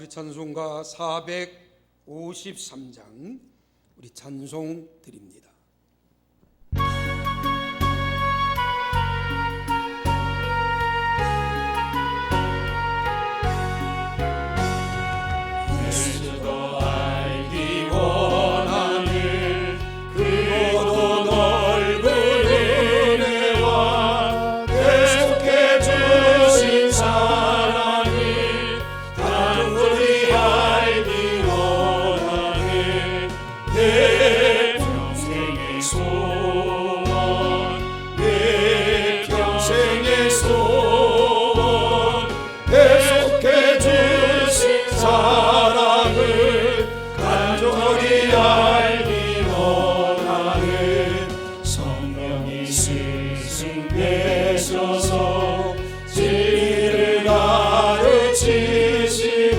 우리 찬송가 453장 우리 찬송 드립니다. 예수도 알기 원하는 그도 넓은 은혜와 계속해 주신 사랑을 간절히 알기 원하는 내 평생의 소원, 내 평생의 소원, 계속해 주신 사랑을 간절히 알기 원하는 성령이 스승되셔서 진리를 가르치시고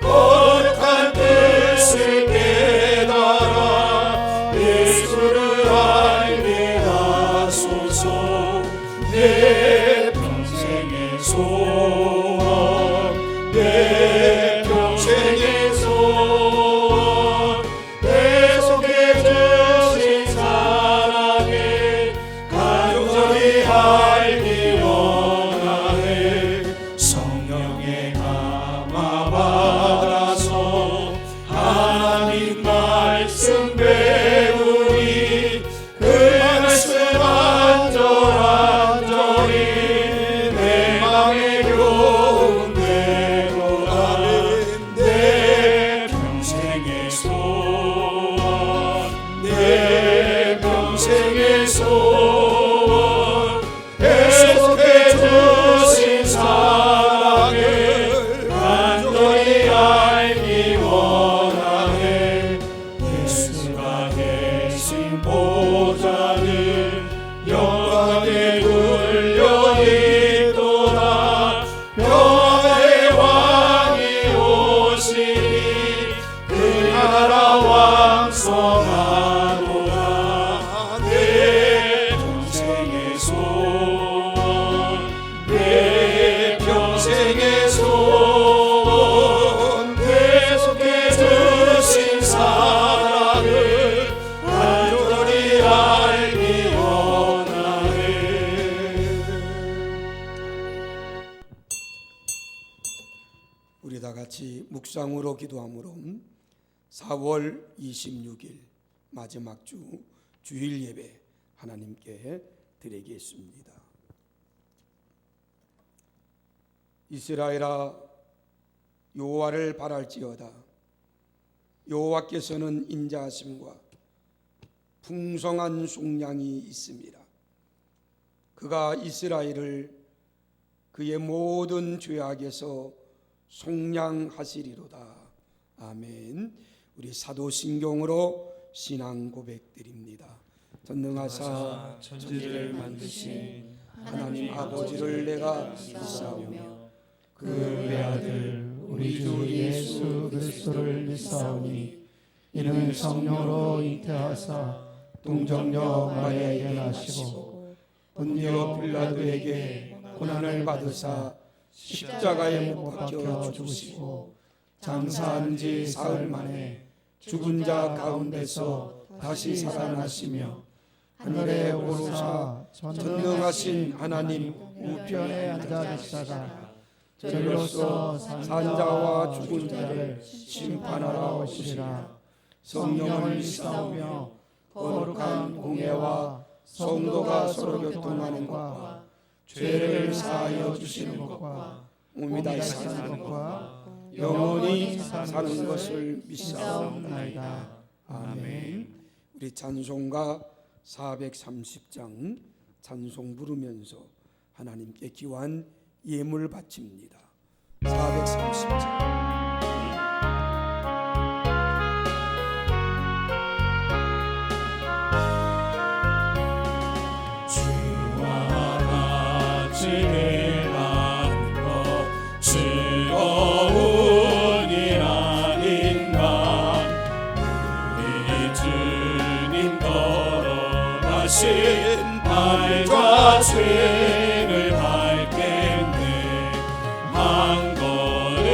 거룩한 뜻을 깨달아 예수를 알게 하소서. 내 평생의 소원, 내 평생의 소원, 계속해 주신 사랑을 간절히 알기 원하네. 성령의 감화 받아서 하나님 말씀 배우니 그 말씀 안절안절히 내 맘에 교훈되고 내 평생의 소원, 내 평생의 소원, 계속해 주신 사랑을 간절히 알기 원하네. 예수가 계신 보좌는 영광에 눌려 있도다. 평화의 왕이 오시니 그 나라 왕성하도다. 내 평생의 소원, 내 평생의 소원, 계속해 주신 사랑을 간절히 알기 원하네. 우리 다 같이 묵상으로 기도함으로 4월 26일 마지막 주 주일 예배 하나님께 드리겠습니다. 이스라엘아, 여호와를 바랄지어다. 여호와께서는 인자하심과 풍성한 속량이 있습니다. 그가 이스라엘을 그의 모든 죄악에서 속량하시리로다. 아멘. 우리 사도신경으로 신앙 고백드립니다. 전능하사 천지를 만드신 하나님 아버지를 내가 믿사오며 그 외아들 우리 주 예수 그리스도를 믿사오니 이는 성령으로 잉태하사 동정녀 마리아에게 나시고 본디오 빌라도에게 고난을 받으사 십자가에 못 박혀 죽으시고 장사한 지 사흘 만에 죽은 자 가운데서 다시 살아나시며 하늘에 오르사 전능하신 하나님 우편에 앉아 계시다가 저리로서 산자와 죽은 자를 심판하러 오시리라. 성령을 믿사오며 거룩한 공예와 성도가 서로 교통하는 것과 죄를 사하여 주시는 것과 몸이 다시 사는 것과 영원히 사는 것을 믿사옵나이다. 아멘. 우리 찬송가 430장 찬송 부르면서 하나님께 귀한 예물 바칩니다. 430장. 즐거운 일 아닌가. 우리 주님 걸어가신 발과 죄를 밟겠네. 한 걸음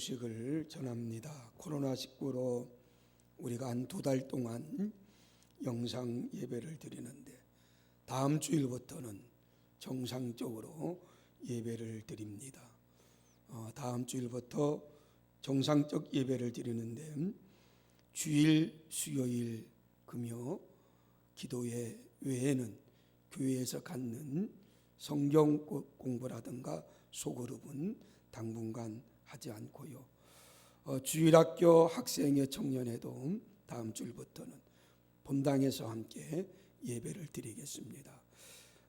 소식을 전합니다. 코로나19로 우리가 한 2달 동안 영상 예배를 드리는데 다음 주일부터는 정상적으로 예배를 드립니다. 다음 주일부터 정상적 예배를 드리는데 주일, 수요일, 금요 기도회 외에는 교회에서 갖는 성경 공부라든가 소그룹은 당분간 하지 않고요. 주일학교 학생회 청년회도 다음 주일부터는 본당에서 함께 예배를 드리겠습니다.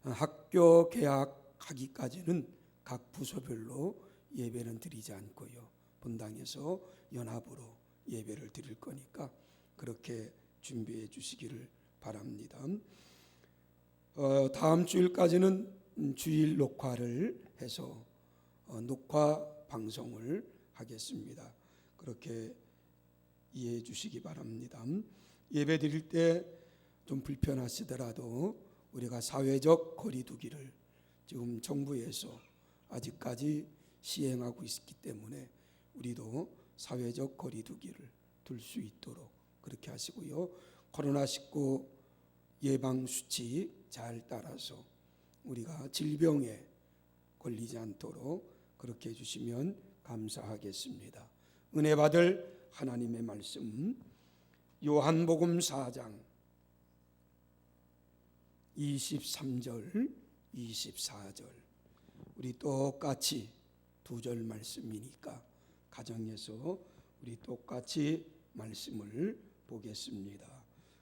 학교 개학하기까지는 각 부서별로 예배는 드리지 않고요. 본당에서 연합으로 예배를 드릴 거니까 그렇게 준비해 주시기를 바랍니다. 다음 주일까지는 주일 녹화를 해서 녹화 방송을 하겠습니다. 그렇게 이해해 주시기 바랍니다. 예배 드릴 때 좀 불편하시더라도 우리가 사회적 거리 두기를 지금 정부에서 아직까지 시행하고 있기 때문에 우리도 사회적 거리 두기를 둘 수 있도록 그렇게 하시고요. 코로나19 예방 수칙 잘 따라서 우리가 질병에 걸리지 않도록 그렇게 해주시면 감사하겠습니다. 은혜 받을 하나님의 말씀 요한복음 4장 23절 24절 우리 똑같이 2절 말씀이니까 가정에서 우리 똑같이 말씀을 보겠습니다.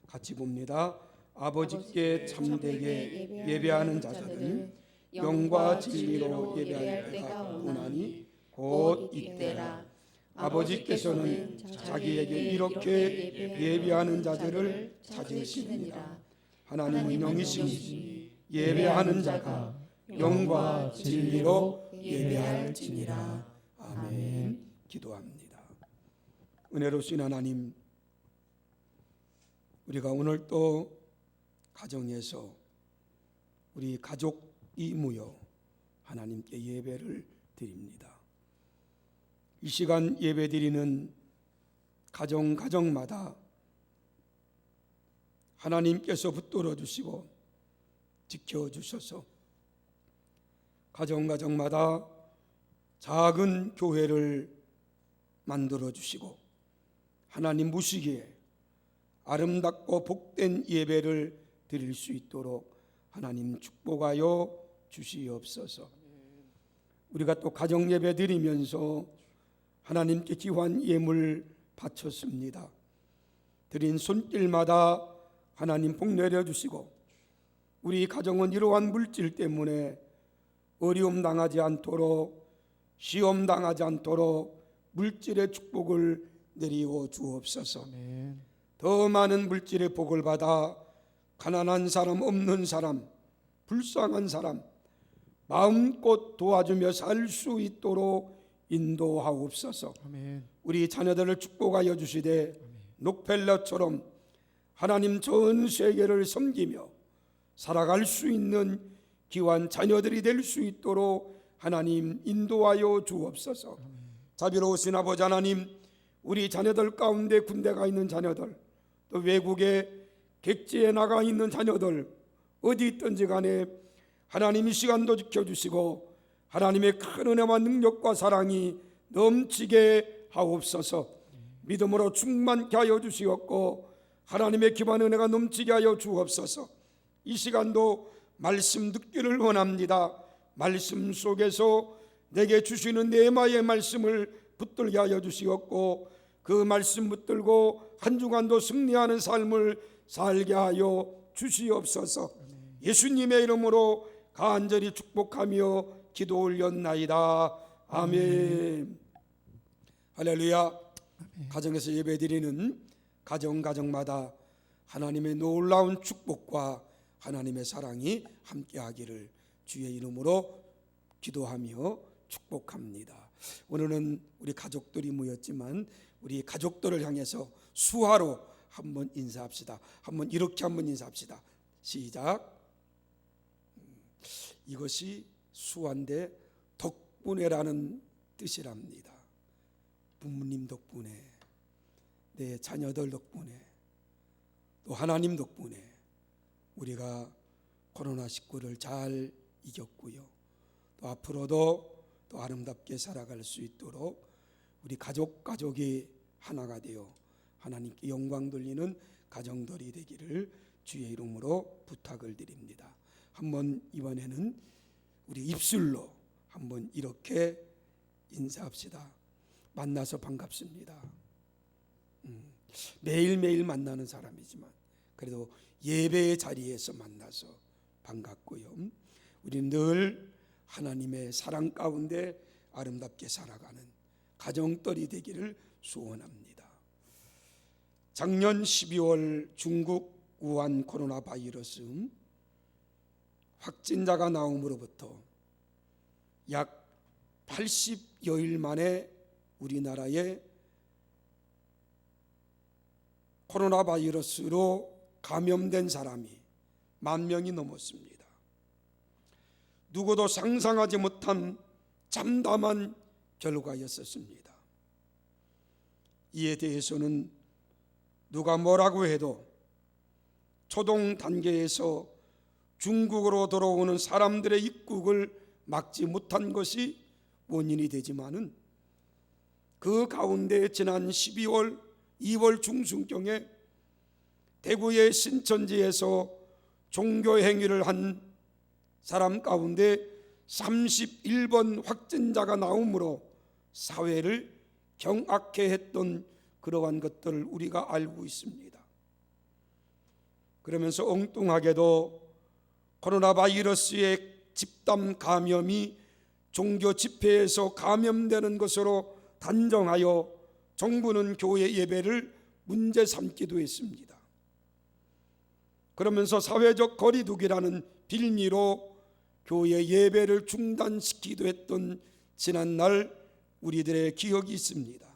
같이 봅니다. 아버지께 참되게 예배하는 자들은 영과 진리로 예배할 때가 오나니 곧 이때라. 아버지께서는 자기에게 이렇게 예배하는 자들을 찾으시느니라. 하나님은 영이시니 예배하는 자가 영과 진리로 예배할지니라. 아멘. 기도합니다. 은혜로우신 하나님, 우리가 오늘 또 가정에서 우리 가족이 모여 하나님께 예배를 드립니다. 이 시간 예배 드리는 가정마다 하나님께서 붙들어 주시고 지켜주셔서 가정마다 작은 교회를 만들어 주시고 하나님 보시기에 아름답고 복된 예배를 드릴 수 있도록 하나님 축복하여 주시옵소서. 우리가 또 가정 예배 드리면서 하나님께 귀한 예물 바쳤습니다. 드린 손길마다 하나님 복 내려주시고 우리 가정은 이러한 물질 때문에 어려움 당하지 않도록 시험 당하지 않도록 물질의 축복을 내리워 주옵소서. 아멘. 더 많은 물질의 복을 받아 가난한 사람, 없는 사람, 불쌍한 사람 마음껏 도와주며 살 수 있도록 인도하옵소서. 아멘. 우리 자녀들을 축복하여 주시되 록펠러처럼 하나님 전 세계를 섬기며 살아갈 수 있는 귀한 자녀들이 될 수 있도록 하나님 인도하여 주옵소서. 자비로우신 아버지 하나님, 우리 자녀들 가운데 군대가 있는 자녀들, 또 외국에 객지에 나가 있는 자녀들 어디 있든지 간에 하나님 이 시간도 지켜주시고 하나님의 큰 은혜와 능력과 사랑이 넘치게 하옵소서. 믿음으로 충만케 하여 주시옵고 하나님의 기반 은혜가 넘치게 하여 주옵소서. 이 시간도 말씀 듣기를 원합니다. 말씀 속에서 내게 주시는 네마의 말씀을 붙들게 하여 주시옵고 그 말씀 붙들고 한 주간도 승리하는 삶을 살게 하여 주시옵소서. 예수님의 이름으로 간절히 축복하며 기도 올렸나이다. 아멘. 할렐루야. 가정에서 예배드리는 가정마다 하나님의 놀라운 축복과 하나님의 사랑이 함께하기를 주의 이름으로 기도하며 축복합니다. 오늘은 우리 가족들이 모였지만 우리 가족들을 향해서 수화로 한번 인사합시다. 이렇게 한번 인사합시다. 시작. 이것이 수화인데 덕분에라는 뜻이랍니다. 부모님 덕분에, 내 자녀들 덕분에, 또 하나님 덕분에 우리가 코로나19를 잘 이겼고요. 또 앞으로도 또 아름답게 살아갈 수 있도록 우리 가족이 하나가 되어 하나님께 영광 돌리는 가정들이 되기를 주의 이름으로 부탁을 드립니다. 한번 이번에는 우리 입술로 한번 이렇게 인사합시다. 만나서 반갑습니다. 매일매일 만나는 사람이지만 그래도 예배의 자리에서 만나서 반갑고요. 우리는 늘 하나님의 사랑 가운데 아름답게 살아가는 가정들이 되기를 소원합니다. 작년 12월 중국 우한 코로나 바이러스 확진자가 나옴으로부터 약 80여일 만에 우리나라에 코로나 바이러스로 감염된 사람이 10,000명이 넘었습니다. 누구도 상상하지 못한 참담한 결과였었습니다. 이에 대해서는 누가 뭐라고 해도 초동 단계에서 중국으로 들어오는 사람들의 입국을 막지 못한 것이 원인이 되지만은 그 가운데 지난 12월 2월 중순경에 대구의 신천지에서 종교 행위를 한 사람 가운데 31번 확진자가 나오므로 사회를 경악해 했던 그러한 것들을 우리가 알고 있습니다. 그러면서 엉뚱하게도 코로나 바이러스의 집단 감염이 종교 집회에서 감염되는 것으로 단정하여 정부는 교회 예배를 문제 삼기도 했습니다. 그러면서 사회적 거리두기라는 빌미로 교회 예배를 중단시키기도 했던 지난날 우리들의 기억이 있습니다.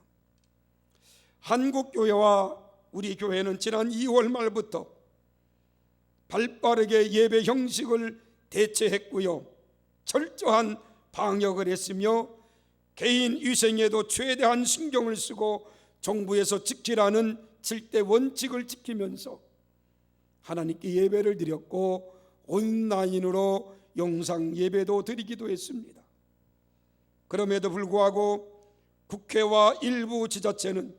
한국교회와 우리 교회는 지난 2월 말부터 발빠르게 예배 형식을 대체했고요, 철저한 방역을 했으며 개인 위생에도 최대한 신경을 쓰고 정부에서 지키라는 7대 원칙을 지키면서 하나님께 예배를 드렸고 온라인으로 영상 예배도 드리기도 했습니다. 그럼에도 불구하고 국회와 일부 지자체는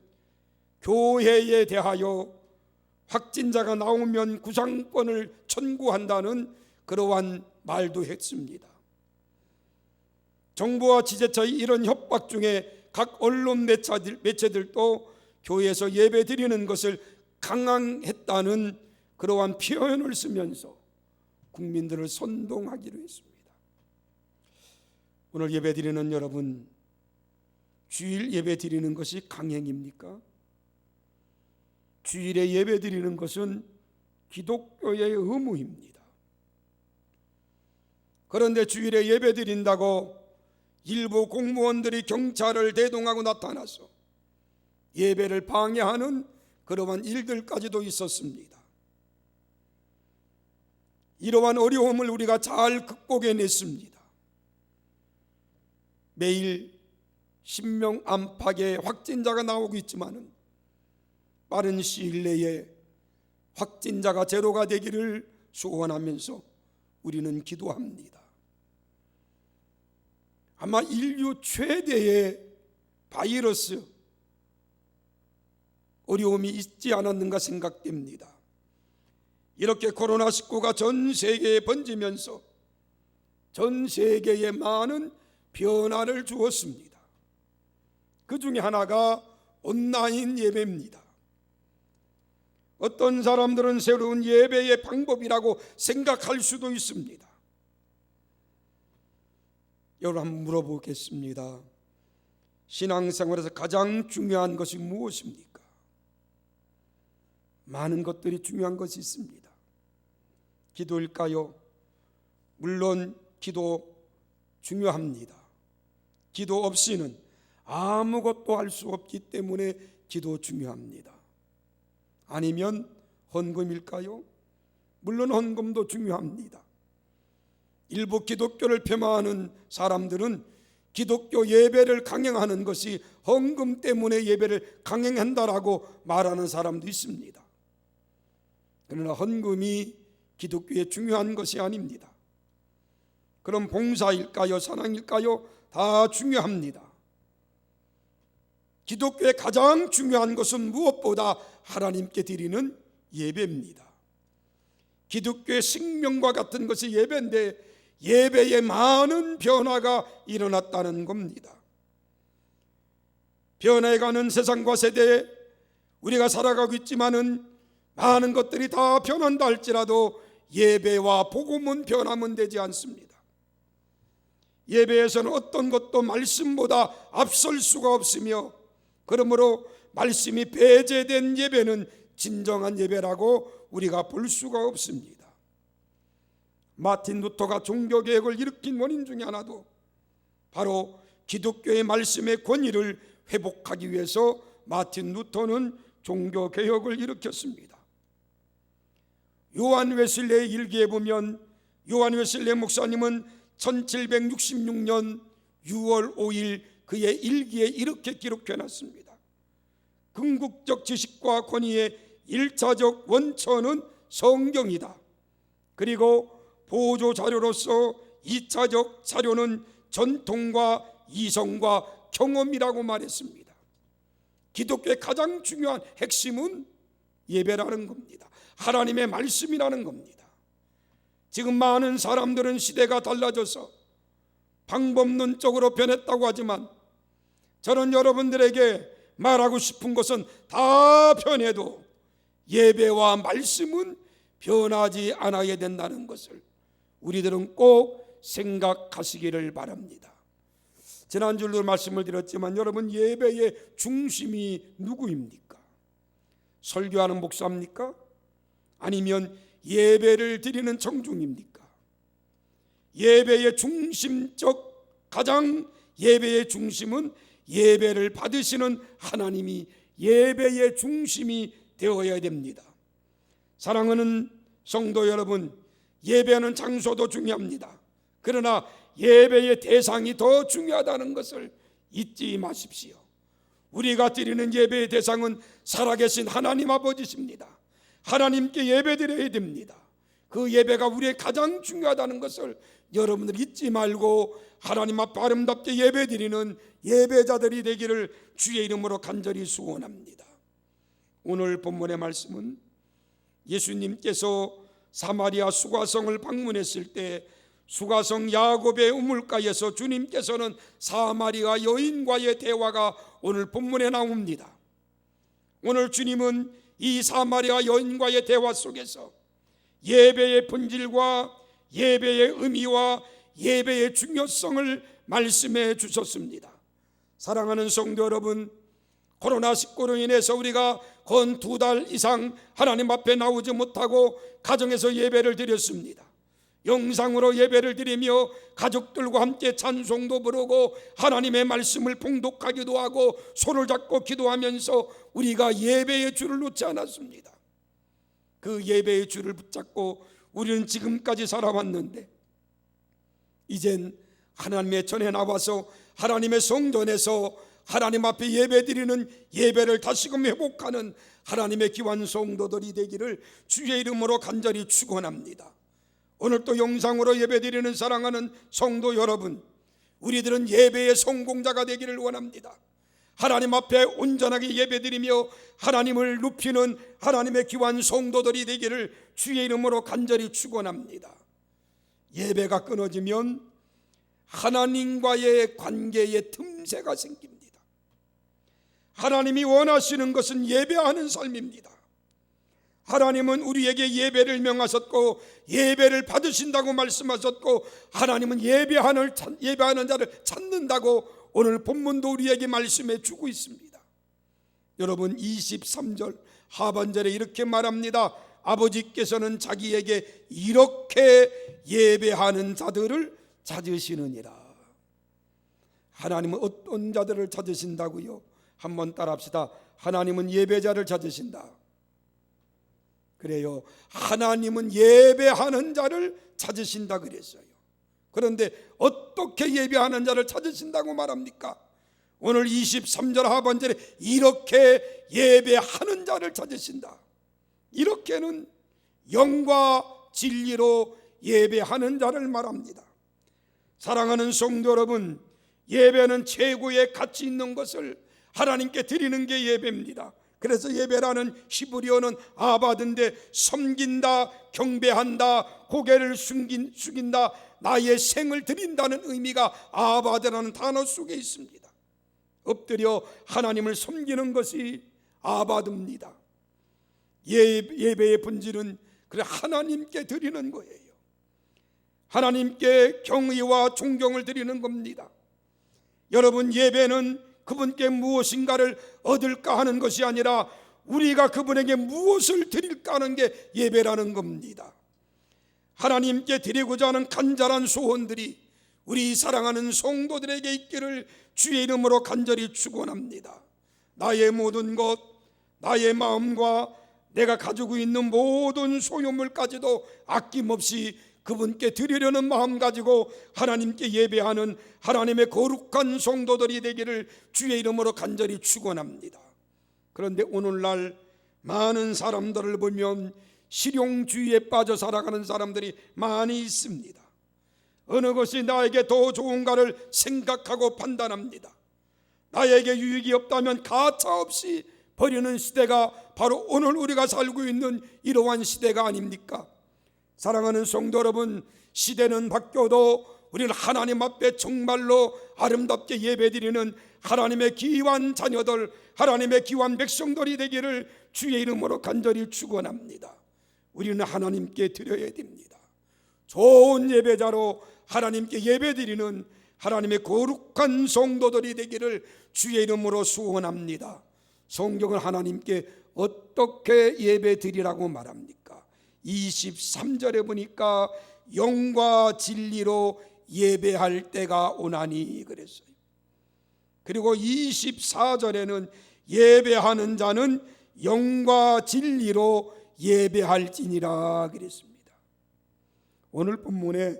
교회에 대하여 확진자가 나오면 구상권을 청구한다는 그러한 말도 했습니다. 정부와 지자체의 이런 협박 중에 각 언론 매체들도 교회에서 예배 드리는 것을 강행했다는 그러한 표현을 쓰면서 국민들을 선동하기로 했습니다. 오늘 예배 드리는 여러분, 주일 예배 드리는 것이 강행입니까? 주일에 예배 드리는 것은 기독교의 의무입니다. 그런데 주일에 예배 드린다고 일부 공무원들이 경찰을 대동하고 나타나서 예배를 방해하는 그러한 일들까지도 있었습니다. 이러한 어려움을 우리가 잘 극복해냈습니다. 매일 10명 안팎의 확진자가 나오고 있지만 빠른 시일 내에 확진자가 제로가 되기를 소원하면서 우리는 기도합니다. 아마 인류 최대의 바이러스 어려움이 있지 않았는가 생각됩니다. 이렇게 코로나19가 전 세계에 번지면서 전 세계에 많은 변화를 주었습니다. 그 중에 하나가 온라인 예배입니다. 어떤 사람들은 새로운 예배의 방법이라고 생각할 수도 있습니다. 여러분, 한번 물어보겠습니다. 신앙생활에서 가장 중요한 것이 무엇입니까? 많은 것들이 중요한 것이 있습니다. 기도일까요? 물론 기도 중요합니다. 기도 없이는 아무것도 할 수 없기 때문에 기도 중요합니다. 아니면 헌금일까요? 물론 헌금도 중요합니다. 일부 기독교를 폄하하는 사람들은 기독교 예배를 강행하는 것이 헌금 때문에 예배를 강행한다라고 말하는 사람도 있습니다. 그러나 헌금이 기독교에 중요한 것이 아닙니다. 그럼 봉사일까요? 사랑일까요? 다 중요합니다. 기독교의 가장 중요한 것은 무엇보다 하나님께 드리는 예배입니다. 기독교의 생명과 같은 것이 예배인데 예배에 많은 변화가 일어났다는 겁니다. 변해가는 세상과 세대에 우리가 살아가고 있지만은 많은 것들이 다 변한다 할지라도 예배와 복음은 변하면 되지 않습니다. 예배에서는 어떤 것도 말씀보다 앞설 수가 없으며, 그러므로 말씀이 배제된 예배는 진정한 예배라고 우리가 볼 수가 없습니다. 마틴 루터가 종교개혁을 일으킨 원인 중에 하나도 바로 기독교의 말씀의 권위를 회복하기 위해서 마틴 루터는 종교개혁을 일으켰습니다. 요한 웨슬레의 일기에 보면 요한 웨슬레 목사님은 1766년 6월 5일 그의 일기에 이렇게 기록해놨습니다. 궁극적 지식과 권위의 1차적 원천은 성경이다. 그리고 보조 자료로서 2차적 자료는 전통과 이성과 경험이라고 말했습니다. 기독교의 가장 중요한 핵심은 예배라는 겁니다. 하나님의 말씀이라는 겁니다. 지금 많은 사람들은 시대가 달라져서 방법론적으로 변했다고 하지만 저는 여러분들에게 말하고 싶은 것은 다 변해도 예배와 말씀은 변하지 않아야 된다는 것을 우리들은 꼭 생각하시기를 바랍니다. 지난주에도 말씀을 드렸지만 여러분, 예배의 중심이 누구입니까? 설교하는 목사입니까? 아니면 예배를 드리는 청중입니까? 예배의 중심적, 가장 예배의 중심은 예배를 받으시는 하나님이 예배의 중심이 되어야 됩니다. 사랑하는 성도 여러분, 예배하는 장소도 중요합니다. 그러나 예배의 대상이 더 중요하다는 것을 잊지 마십시오. 우리가 드리는 예배의 대상은 살아계신 하나님 아버지십니다. 하나님께 예배드려야 됩니다. 그 예배가 우리의 가장 중요하다는 것을 여러분들 잊지 말고 하나님 앞에 아름답게 예배드리는 예배자들이 되기를 주의 이름으로 간절히 소원합니다. 오늘 본문의 말씀은 예수님께서 사마리아 수가성을 방문했을 때 수가성 야곱의 우물가에서 주님께서는 사마리아 여인과의 대화가 오늘 본문에 나옵니다. 오늘 주님은 이 사마리아 여인과의 대화 속에서 예배의 본질과 예배의 의미와 예배의 중요성을 말씀해 주셨습니다. 사랑하는 성도 여러분, 코로나19로 인해서 우리가 건 2달 이상 하나님 앞에 나오지 못하고 가정에서 예배를 드렸습니다. 영상으로 예배를 드리며 가족들과 함께 찬송도 부르고 하나님의 말씀을 봉독하기도 하고 손을 잡고 기도하면서 우리가 예배의 줄을 놓지 않았습니다. 그 예배의 줄을 붙잡고 우리는 지금까지 살아왔는데 이젠 하나님의 전에 나와서 하나님의 성전에서 하나님 앞에 예배드리는 예배를 다시금 회복하는 하나님의 귀한 성도들이 되기를 주의 이름으로 간절히 축원합니다. 오늘 또 영상으로 예배드리는 사랑하는 성도 여러분, 우리들은 예배의 성공자가 되기를 원합니다. 하나님 앞에 온전하게 예배드리며 하나님을 높이는 하나님의 귀한 성도들이 되기를 주의 이름으로 간절히 축원합니다. 예배가 끊어지면 하나님과의 관계에 틈새가 생깁니다. 하나님이 원하시는 것은 예배하는 삶입니다. 하나님은 우리에게 예배를 명하셨고 예배를 받으신다고 말씀하셨고 하나님은 예배하는 자를 찾는다고 오늘 본문도 우리에게 말씀해 주고 있습니다. 여러분, 23절 하반절에 이렇게 말합니다. 아버지께서는 자기에게 이렇게 예배하는 자들을 찾으시느니라. 하나님은 어떤 자들을 찾으신다고요? 한번 따라합시다. 하나님은 예배자를 찾으신다. 그래요, 하나님은 예배하는 자를 찾으신다 그랬어요. 그런데 어떻게 예배하는 자를 찾으신다고 말합니까? 오늘 23절 하반절에 이렇게 예배하는 자를 찾으신다. 이렇게는 영과 진리로 예배하는 자를 말합니다. 사랑하는 성도 여러분, 예배는 최고의 가치 있는 것을 하나님께 드리는 게 예배입니다. 그래서 예배라는 히브리어는 아바드인데 섬긴다, 경배한다, 고개를 숙인다, 나의 생을 드린다는 의미가 아바드라는 단어 속에 있습니다. 엎드려 하나님을 섬기는 것이 아바드입니다. 예배의 본질은 그래 하나님께 드리는 거예요. 하나님께 경의와 존경을 드리는 겁니다. 여러분, 예배는 그분께 무엇인가를 얻을까 하는 것이 아니라 우리가 그분에게 무엇을 드릴까 하는 게 예배라는 겁니다. 하나님께 드리고자 하는 간절한 소원들이 우리 사랑하는 성도들에게 있기를 주의 이름으로 간절히 축원합니다. 나의 모든 것, 나의 마음과 내가 가지고 있는 모든 소유물까지도 아낌없이 그분께 드리려는 마음 가지고 하나님께 예배하는 하나님의 거룩한 성도들이 되기를 주의 이름으로 간절히 축원합니다. 그런데 오늘날 많은 사람들을 보면 실용주의에 빠져 살아가는 사람들이 많이 있습니다. 어느 것이 나에게 더 좋은가를 생각하고 판단합니다. 나에게 유익이 없다면 가차없이 버리는 시대가 바로 오늘 우리가 살고 있는 이러한 시대가 아닙니까? 사랑하는 성도 여러분, 시대는 바뀌어도 우리는 하나님 앞에 정말로 아름답게 예배드리는 하나님의 귀한 자녀들, 하나님의 귀한 백성들이 되기를 주의 이름으로 간절히 축원합니다. 우리는 하나님께 드려야 됩니다. 좋은 예배자로 하나님께 예배드리는 하나님의 거룩한 성도들이 되기를 주의 이름으로 소원합니다. 성경은 하나님께 어떻게 예배드리라고 말합니까? 23절에 보니까 영과 진리로 예배할 때가 오나니 그랬어요. 그리고 24절에는 예배하는 자는 영과 진리로 예배할지니라 그랬습니다. 오늘 본문에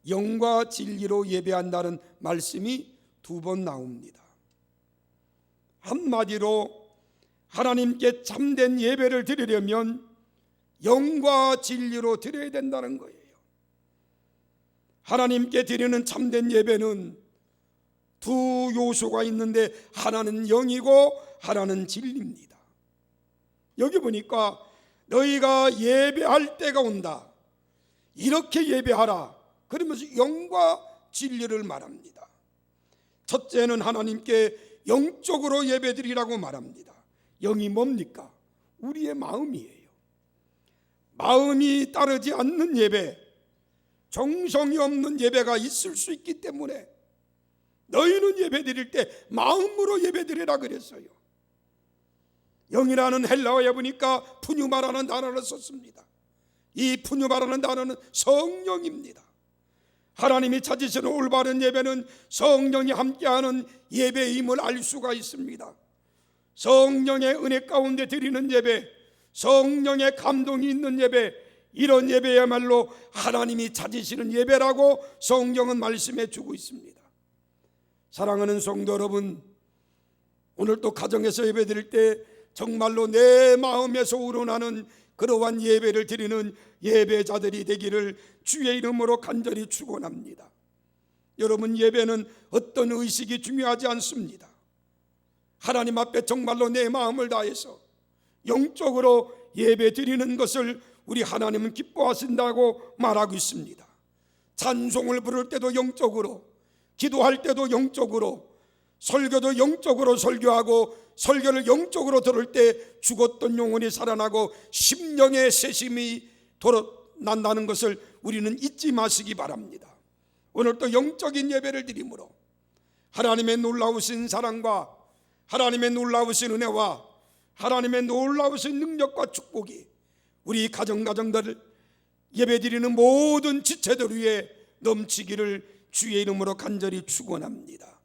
영과 진리로 예배한다는 말씀이 2번 나옵니다. 한마디로 하나님께 참된 예배를 드리려면 영과 진리로 드려야 된다는 거예요. 하나님께 드리는 참된 예배는 두 요소가 있는데 하나는 영이고 하나는 진리입니다. 여기 보니까 너희가 예배할 때가 온다, 이렇게 예배하라 그러면서 영과 진리를 말합니다. 첫째는 하나님께 영적으로 예배드리라고 말합니다. 영이 뭡니까? 우리의 마음이에요. 마음이 따르지 않는 예배, 정성이 없는 예배가 있을 수 있기 때문에 너희는 예배드릴 때 마음으로 예배드리라 그랬어요. 영이라는 헬라어에 보니까 푸뉴마라는 단어를 썼습니다. 이 푸뉴마라는 단어는 성령입니다. 하나님이 찾으시는 올바른 예배는 성령이 함께하는 예배임을 알 수가 있습니다. 성령의 은혜 가운데 드리는 예배, 성령의 감동이 있는 예배, 이런 예배야말로 하나님이 찾으시는 예배라고 성경은 말씀해 주고 있습니다. 사랑하는 성도 여러분, 오늘 또 가정에서 예배 드릴 때 정말로 내 마음에서 우러나는 그러한 예배를 드리는 예배자들이 되기를 주의 이름으로 간절히 축원합니다. 여러분, 예배는 어떤 의식이 중요하지 않습니다. 하나님 앞에 정말로 내 마음을 다해서 영적으로 예배 드리는 것을 우리 하나님은 기뻐하신다고 말하고 있습니다. 찬송을 부를 때도 영적으로, 기도할 때도 영적으로, 설교도 영적으로 설교하고 설교를 영적으로 들을 때 죽었던 영혼이 살아나고 심령의 새심이 난다는 것을 우리는 잊지 마시기 바랍니다. 오늘 또 영적인 예배를 드림으로 하나님의 놀라우신 사랑과 하나님의 놀라우신 은혜와 하나님의 놀라우신 능력과 축복이 우리 가정들을 예배드리는 모든 지체들 위에 넘치기를 주의 이름으로 간절히 축원합니다.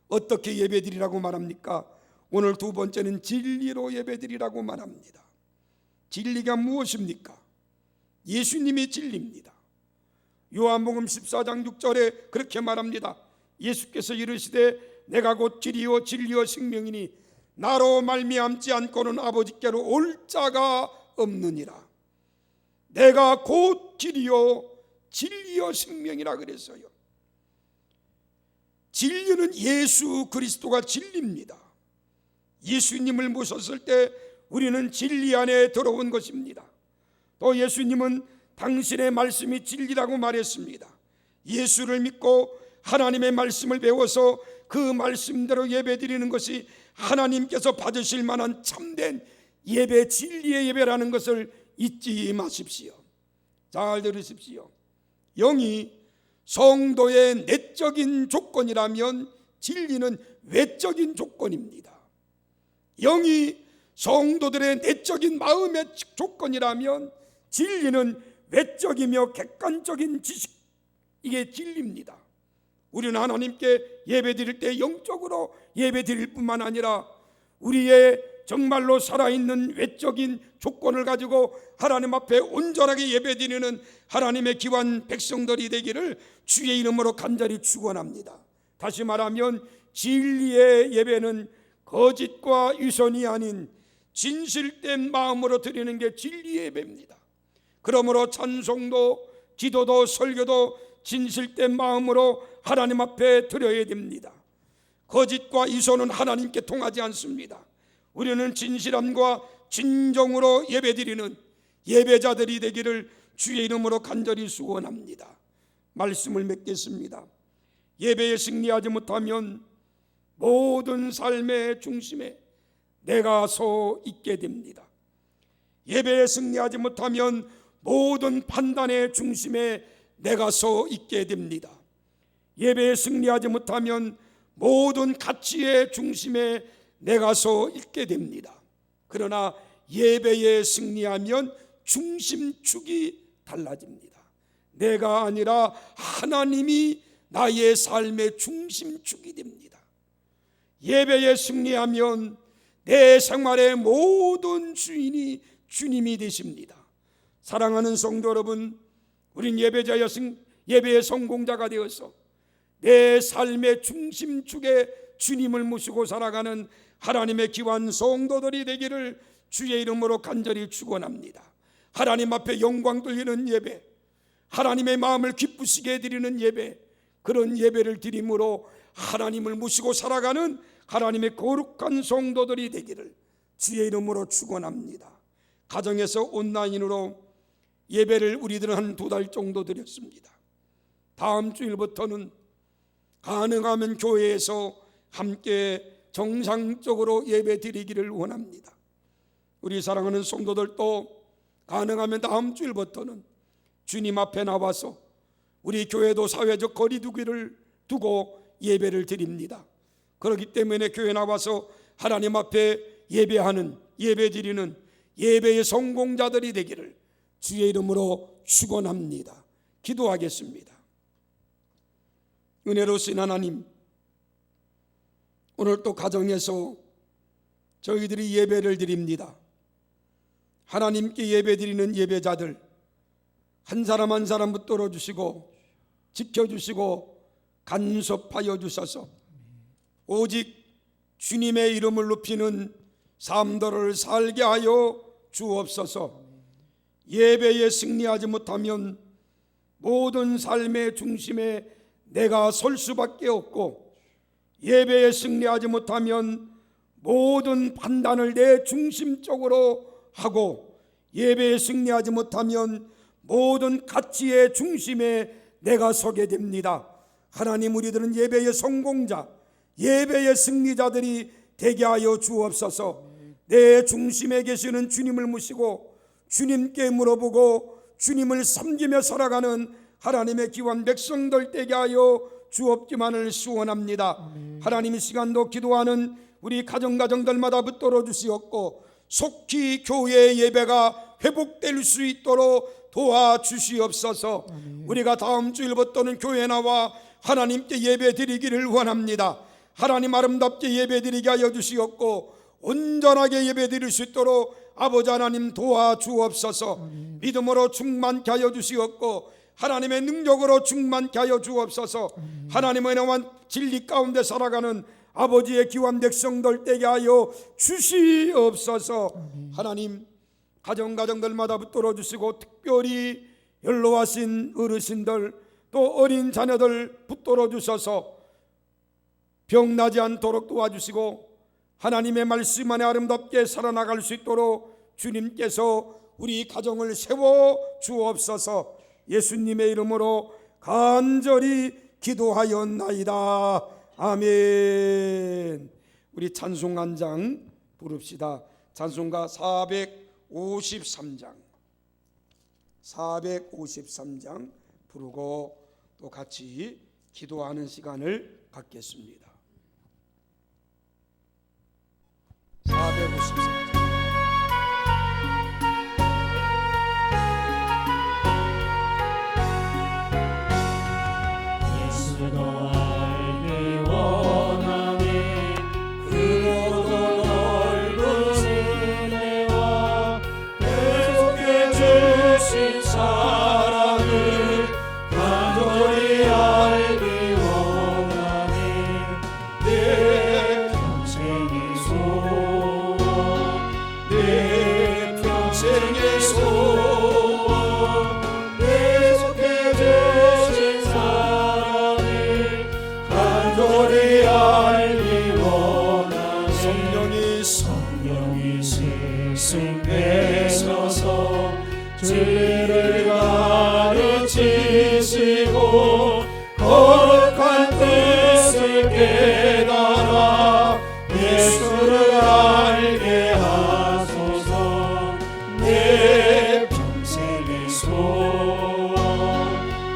어떻게 예배드리라고 말합니까? 오늘 두 번째는 진리로 예배드리라고 말합니다. 진리가 무엇입니까? 예수님이 진리입니다. 요한복음 14장 6절에 그렇게 말합니다. 예수께서 이르시되 내가 곧 길이요 진리요 생명이니 나로 말미암지 않고는 아버지께로 올 자가 없느니라. 내가 곧 길이요 진리요 생명이라 그랬어요. 진리는 예수 그리스도가 진리입니다. 예수님을 모셨을 때 우리는 진리 안에 들어온 것입니다. 또 예수님은 당신의 말씀이 진리라고 말했습니다. 예수를 믿고 하나님의 말씀을 배워서 그 말씀대로 예배드리는 것이 하나님께서 받으실 만한 참된 예배, 진리의 예배라는 것을 잊지 마십시오. 잘 들으십시오. 영이 성도의 내적인 조건이라면 진리는 외적인 조건입니다. 영이 성도들의 내적인 마음의 조건이라면 진리는 외적이며 객관적인 지식, 이게 진리입니다. 우리는 하나님께 예배드릴 때 영적으로 예배드릴 뿐만 아니라 우리의 정말로 살아있는 외적인 조건을 가지고 하나님 앞에 온전하게 예배드리는 하나님의 귀한 백성들이 되기를 주의 이름으로 간절히 축원합니다. 다시 말하면 진리의 예배는 거짓과 위선이 아닌 진실된 마음으로 드리는 게 진리의 예배입니다. 그러므로 찬송도, 기도도, 설교도 진실된 마음으로 하나님 앞에 드려야 됩니다. 거짓과 위선은 하나님께 통하지 않습니다. 우리는 진실함과 진정으로 예배드리는 예배자들이 되기를 주의 이름으로 간절히 축원합니다. 말씀을 맺겠습니다. 예배에 승리하지 못하면 모든 삶의 중심에 내가 서 있게 됩니다. 예배에 승리하지 못하면 모든 판단의 중심에 내가 서 있게 됩니다. 예배에 승리하지 못하면 모든 가치의 중심에 내가 서 있게 됩니다. 그러나 예배에 승리하면 중심축이 달라집니다. 내가 아니라 하나님이 나의 삶의 중심축이 됩니다. 예배에 승리하면 내 생활의 모든 주인이 주님이 되십니다. 사랑하는 성도 여러분, 우린 예배의 성공자가 되어서 내 삶의 중심축에 주님을 모시고 살아가는 하나님의 귀한 성도들이 되기를 주의 이름으로 간절히 축원합니다. 하나님 앞에 영광 돌리는 예배, 하나님의 마음을 기쁘시게 해드리는 예배, 그런 예배를 드림으로 하나님을 모시고 살아가는 하나님의 거룩한 성도들이 되기를 주의 이름으로 축원합니다. 가정에서 온라인으로 예배를 우리들은 한 2달 정도 드렸습니다. 다음 주일부터는 가능하면 교회에서 함께 정상적으로 예배 드리기를 원합니다. 우리 사랑하는 성도들도 가능하면 다음 주일부터는 주님 앞에 나와서 우리 교회도 사회적 거리두기를 두고 예배를 드립니다. 그렇기 때문에 교회 나와서 하나님 앞에 예배하는, 예배 드리는 예배의 성공자들이 되기를 주의 이름으로 축원합니다. 기도하겠습니다. 은혜로우신 하나님, 오늘 또 가정에서 저희들이 예배를 드립니다. 하나님께 예배 드리는 예배자들 한 사람 한 사람 붙들어 주시고 지켜주시고 간섭하여 주셔서 오직 주님의 이름을 높이는 삶들을 살게 하여 주옵소서. 예배에 승리하지 못하면 모든 삶의 중심에 내가 설 수밖에 없고, 예배에 승리하지 못하면 모든 판단을 내 중심적으로 하고, 예배에 승리하지 못하면 모든 가치의 중심에 내가 서게 됩니다. 하나님, 우리들은 예배의 성공자, 예배의 승리자들이 되게 하여 주옵소서. 내 중심에 계시는 주님을 모시고 주님께 물어보고 주님을 섬기며 살아가는 하나님의 귀한 백성들 되게 하여 주옵기만을 소원합니다. 하나님, 이 시간도 기도하는 우리 가정들마다 붙들어 주시옵고 속히 교회의 예배가 회복될 수 있도록 도와주시옵소서. 우리가 다음 주일부터는 교회 나와 하나님께 예배 드리기를 원합니다. 하나님, 아름답게 예배 드리게 하여 주시옵고 온전하게 예배 드릴 수 있도록 아버지 하나님 도와주옵소서. 믿음으로 충만케 하여 주시옵고 하나님의 능력으로 충만케 하여 주옵소서. 하나님의 영원 진리 가운데 살아가는 아버지의 귀한 백성들 되게 하여 주시옵소서. 하나님, 가정들마다 붙들어 주시고 특별히 연로하신 어르신들 또 어린 자녀들 붙들어 주셔서 병나지 않도록 도와주시고 하나님의 말씀 안에 아름답게 살아나갈 수 있도록 주님께서 우리 가정을 세워 주옵소서. 예수님의 이름으로 간절히 기도하였나이다. 아멘. 우리 찬송 한 장 부릅시다. 찬송가 453장 부르고 또 같이 기도하는 시간을 갖겠습니다. 453장. 예수도 알기 원하니 그로도 넓은 은혜와 계속해 주신 사랑을 간절히 알기 원하니 내 평생의 소원 내 평생의 소원 계속해 주신 사랑을 간절히 알기 원하니 성령이 스승 되셔서 죄를 가르치시고 거룩한 뜻을 깨달아 예수를 알게 하소서. 내 평생의 소원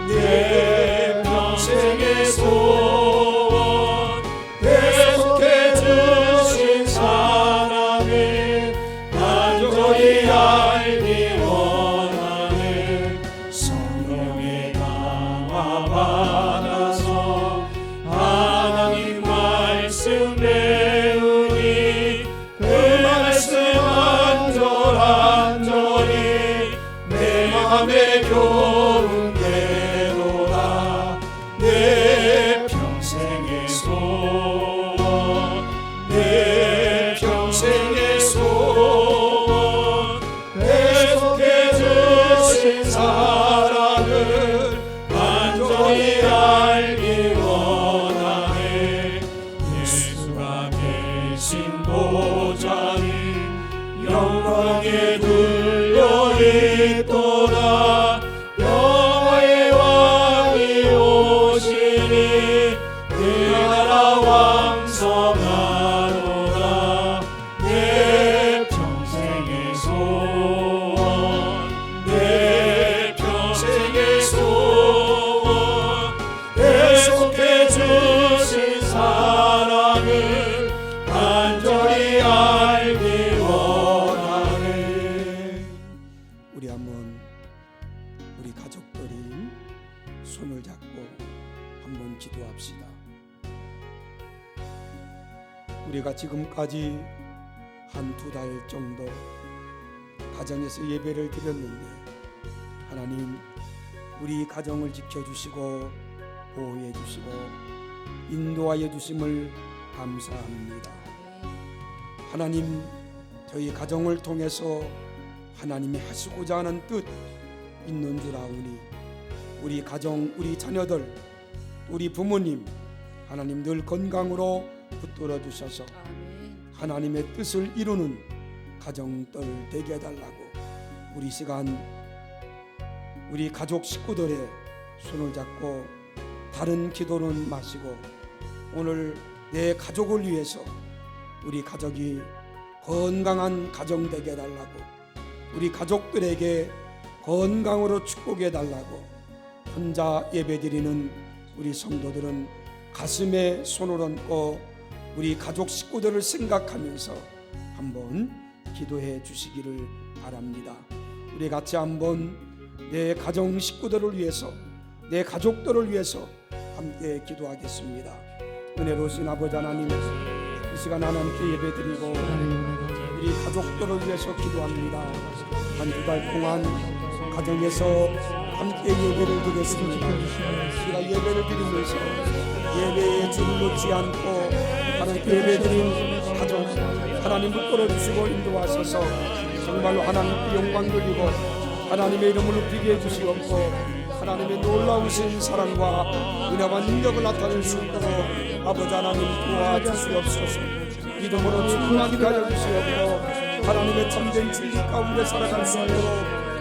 내 평생의 소원 계속해 주신 사랑을 간절히 알기 원하네. 성령의 강화 받아서 하나님 말씀 배우니 그 말씀 한절한절이 내 맘에 교훈되도다. 내 평생의 소원 내 평생의 소원 계속해 주신 사랑을 간절히 알기 원하네. 예수가 계신 보좌니 영광에 들려 있도다. 영화의 왕이 오시니 그 나라 왕성하도다. 내 평생의 소원 내 평생의 소원 계속해 주신 사랑을 간절히 알기 원하네. 우리 한번 우리 가족들이 손을 잡고 한번 기도합시다. 우리가 지금까지 한 2달 정도 가정에서 예배를 드렸는데 하나님 우리 가정을 지켜주시고 보호해 주시고 인도하여 주심을 감사합니다. 하나님 저희 가정을 통해서 하나님이 하시고자 하는 뜻 있는 줄 아오니 우리 가정 우리 자녀들 우리 부모님 하나님 늘 건강으로 붙들어 주셔서 하나님의 뜻을 이루는 가정들 되게 해달라고 우리 시간 우리 가족 식구들의 손을 잡고 다른 기도는 마시고 오늘 내 가족을 위해서 우리 가족이 건강한 가정 되게 해달라고 우리 가족들에게 건강으로 축복해 달라고 혼자 예배드리는 우리 성도들은 가슴에 손을 얹고 우리 가족 식구들을 생각하면서 한번 기도해 주시기를 바랍니다. 우리 같이 한번 내 가정 식구들을 위해서 내 가족들을 위해서 함께 기도하겠습니다. 은혜로우신 아버지 하나님 이 시간 하나님께 예배드리고 우리 가족들을 위해서 기도합니다. 한 2달 동안 가정에서 함께 예배를 드렸습니다. 우리가 예배를 드리면서 예배의 줄을 놓지 않고 하나님 예배드린 가정 하나님 붙들어 주시고 인도하셔서 정말로 하나님께 영광 돌리고 하나님의 이름을 높이게 해주시옵고 하나님의 놀라우신 사랑과 은혜와 능력을 나타낼 수 있도록 아버지 하나님 도와주시옵소서. 믿음으로 충만하게 하여 주시옵고 하나님의 참된 진리 가운데 살아갈 수 있도록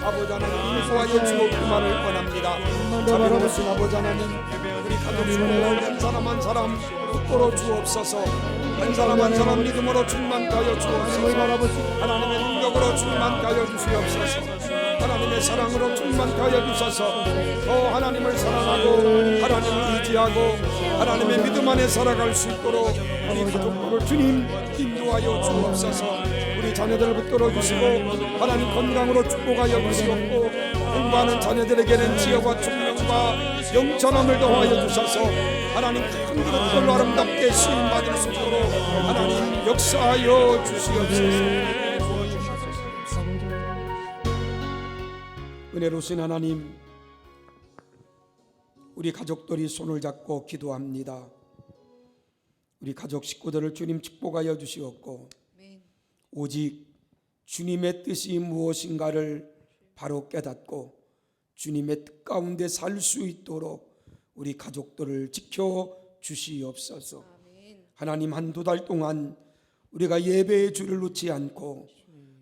아버지 하나님 인도하여 주옵기만을 원합니다. 자비로우신 아버지 하나님 우리 가족 중에 한 사람 한 사람 붙들어 주옵소서. 한 사람 한 사람 믿음으로 충만케 하여 주옵소서. 하나님의 능력으로 충만케 하여 주시옵소서. 하나님의 사랑으로 충만케 하여 주셔서 더 하나님을 사랑하고 하나님을 의지하고 하나님의 믿음 안에 살아갈 수 있도록 우리 가족들을 주님 인도하여 주옵소서. 우리 자녀들을 붙들어 주시고 하나님 건강으로 축복하여 주시옵고 공부하는 자녀들에게는 지혜와 총명과 영천함을 더하여 주셔서 하나님 큰 그릇들로 아름답게 쓰임받을 수 있도록 하나님 역사하여 주시옵소서. 은혜로우신 하나님, 우리 가족들이 손을 잡고 기도합니다. 우리 가족 식구들을 주님 축복하여 주시옵고 오직 주님의 뜻이 무엇인가를 바로 깨닫고 주님의 뜻 가운데 살 수 있도록 우리 가족들을 지켜 주시옵소서. 하나님 한두 달 동안 우리가 예배의 줄을 놓지 않고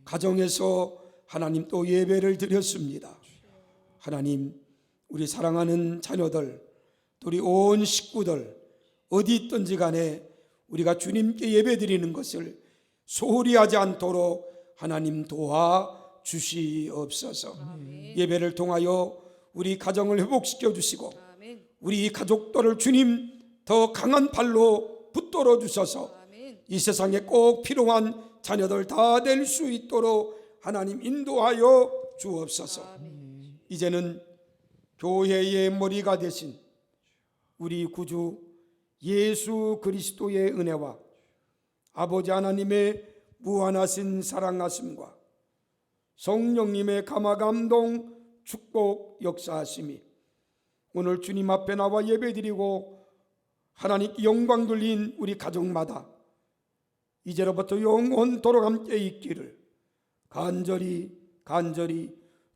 가정에서 하나님 또 예배를 드렸습니다. 하나님 우리 사랑하는 자녀들 또 우리 온 식구들 어디 있든지 간에 우리가 주님께 예배 드리는 것을 소홀히 하지 않도록 하나님 도와 주시옵소서. 예배를 통하여 우리 가정을 회복시켜 주시고 우리 가족들을 주님 더 강한 팔로 붙들어 주셔서 이 세상에 꼭 필요한 자녀들 다 될 수 있도록 하나님 인도하여 주옵소서. 이제는 교회의 머리가 되신 우리 구주 예수 그리스도의 은혜와 아버지 하나님의 무한하신 사랑하심과 성령님의 감화감동 축복 역사하심이 오늘 주님 앞에 나와 예배드리고 하나님께 영광 돌린 우리 가족마다 이제로부터 영원토록 함께 있기를 간절히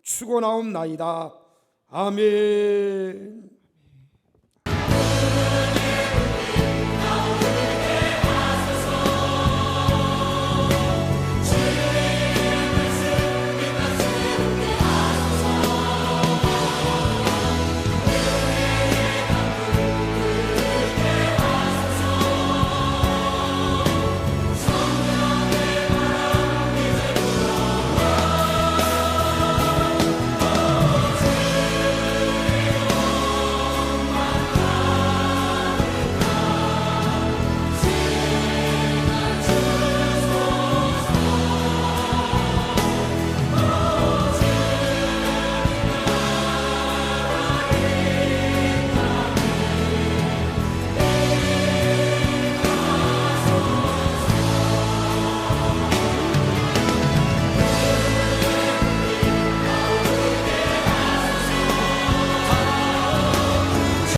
축원하옵나이다. 아멘.